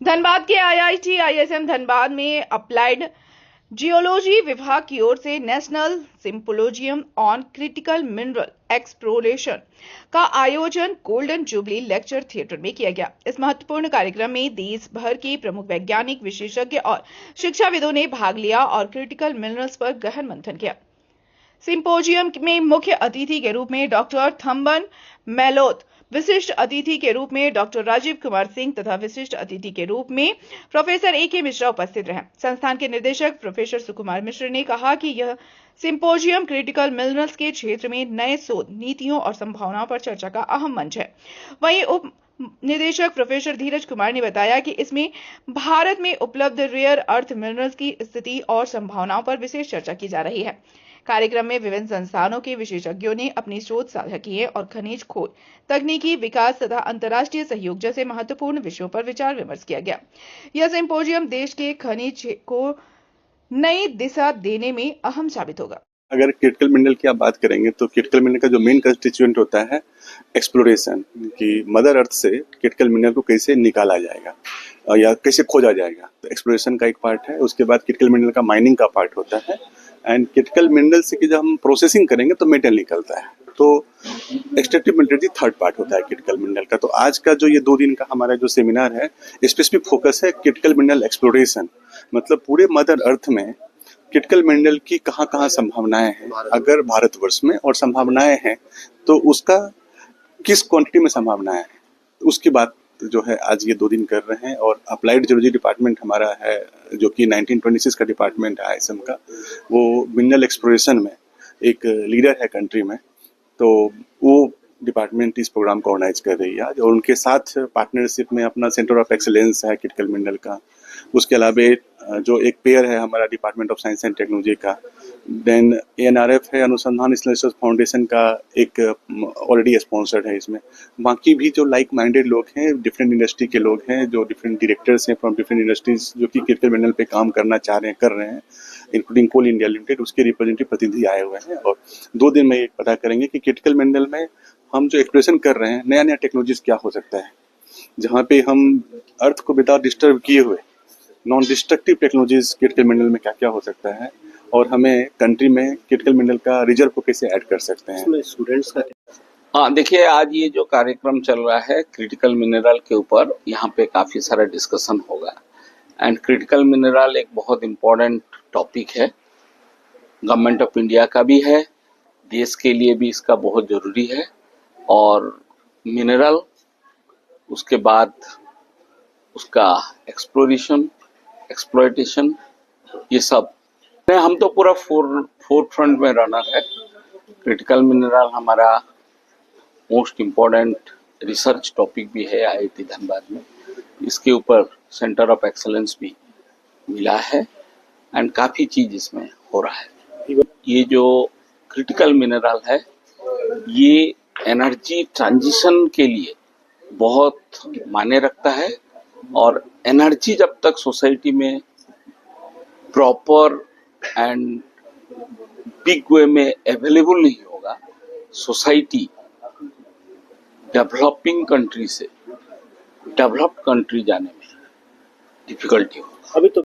धनबाद के IIT ISM Dhanbad में applied geology विभाग की ओर से national symposium on critical mineral exploration का आयोजन गोल्डन जुबली लेक्चर थिएटर में किया गया। इस महत्वपूर्ण कार्यक्रम में देश भर के प्रमुख वैज्ञानिक, विशेषज्ञ और शिक्षाविदों ने भाग लिया और क्रिटिकल मिनरल्स पर गहन मंथन किया। सिंपोजियम में मुख्य अतिथि के रूप में डॉक्टर थम्बन मेलोत, विशिष्ट अतिथि के रूप में डॉक्टर राजीव कुमार सिंह तथा विशिष्ट अतिथि के रूप में प्रोफेसर ए.के. मिश्रा उपस्थित रहे। संस्थान के निदेशक प्रोफेसर सुकुमार मिश्र ने कहा कि यह सिंपोजियम क्रिटिकल मिनरल्स के क्षेत्र में नए शोध, नीतियों और संभावनाओं पर चर्चा का अहम मंच है। वहीं उप निदेशक प्रोफेसर धीरज कुमार ने बताया कि इसमें भारत में उपलब्ध रेयर अर्थ मिनरल्स की स्थिति और संभावनाओं पर विशेष चर्चा की जा रही है। कार्यक्रम में विभिन्न संस्थानों के विशेषज्ञों ने अपनी शोध साझा किए और खनिज खोज, तकनीकी विकास तथा अंतर्राष्ट्रीय सहयोग जैसे महत्वपूर्ण विषयों पर विचार विमर्श किया गया। यह सिंपोजियम देश के खनिज को नई दिशा देने में अहम साबित होगा। अगर क्रिटिकल मिनरल की आप बात करेंगे तो क्रिटिकल मिनरल का जो मेन कंस्टिट्यूएंट होता है एक्सप्लोरेशन, कि मदर अर्थ से क्रिटिकल मिनरल को कैसे निकाला जाएगा या कैसे खोजा जाएगा, तो एक्सप्लोरेशन का एक पार्ट है। उसके बाद क्रिटिकल मिनरल का माइनिंग का पार्ट होता है एंड क्रिटिकल मिनरल से कि जब हम प्रोसेसिंग करेंगे तो मेटल निकलता है, तो एक्सट्रैक्टिव मेटलर्जी थर्ड पार्ट होता है क्रिटिकल मिनरल का। तो आज का जो ये 2 दिन का हमारा जो सेमिनार है, स्पेसिफिक फोकस है क्रिटिकल मिनरल एक्सप्लोरेशन, मतलब पूरे मदर अर्थ में क्रिटिकल मिनरल की कहाँ कहाँ संभावनाएं हैं, अगर भारतवर्ष में और संभावनाएं हैं तो उसका किस क्वांटिटी में संभावनाएं हैं, उसकी बात जो है आज ये 2 दिन कर रहे हैं। और अप्लाइड जियोलॉजी डिपार्टमेंट हमारा है जो कि 1926 का डिपार्टमेंट है आईएसएम का, वो मिनरल एक्सप्लोरेशन में एक लीडर है कंट्री में, तो वो डिपार्टमेंट इस प्रोग्राम को ऑर्गेनाइज कर रही है आज, और उनके साथ पार्टनरशिप में अपना सेंटर ऑफ एक्सीलेंस है क्रिटिकल मिनरल का। उसके अलावा जो एक पेयर है हमारा department of science and technology का, देन एएनआरएफ है, अनुसंधान रिसर्च फाउंडेशन का एक ऑलरेडी स्पॉन्सर्ड है इसमें। बाकी भी जो लाइक माइंडेड लोग हैं, डिफरेंट इंडस्ट्री के लोग हैं, जो डिफरेंट डायरेक्टर्स हैं फ्रॉम डिफरेंट इंडस्ट्रीज जो कि क्रिटिकल मिनरल पे काम करना चाह रहे हैं, कर रहे हैं, इंक्लूडिंग कोल इंडिया लिमिटेड, उसके रिप्रेजेंटेटिव प्रतिनिधि आए हुए हैं। और 2 दिन में ये पता करेंगे कि क्रिटिकल मिनरल में हम जो एक्सप्लोरेशन कर रहे हैं, नया नया टेक्नोलॉजीज क्या हो सकता है, जहाँ पे हम अर्थ को विदाउट डिस्टर्ब किए हुए non destructive technologies critical mineral में क्या क्या हो सकता है, और हमें कंट्री में क्रिटिकल मिनरल का रिजर्व को कैसे ऐड कर सकते हैं। स्टूडेंट्स का हाँ, देखिए आज ये जो कार्यक्रम चल रहा है क्रिटिकल मिनरल के ऊपर, यहाँ पे काफी सारा डिस्कशन होगा। एंड क्रिटिकल मिनरल एक बहुत इम्पोर्टेंट टॉपिक है, गवर्नमेंट ऑफ इंडिया का भी है, देश के लिए भी इसका बहुत जरूरी है। और मिनरल, उसके बाद उसका एक्सप्लोरेशन, एक्सप्लॉयटेशन, ये सब हम तो पूरा फोर फ्रंट में रनर है। क्रिटिकल मिनरल हमारा मोस्ट इम्पोर्टेंट रिसर्च टॉपिक भी है आईआईटी धनबाद में, इसके ऊपर सेंटर ऑफ एक्सेलेंस भी मिला है एंड काफ़ी चीज़ इसमें हो रहा है। ये जो क्रिटिकल मिनरल है ये एनर्जी ट्रांजिशन के लिए बहुत मायने रखता है, और एनर्जी जब तक सोसाइटी में प्रॉपर एंड बिग वे में अवेलेबल नहीं होगा, सोसाइटी डेवलपिंग कंट्री से डेवलप्ड कंट्री जाने में डिफिकल्टी होगा। अभी तो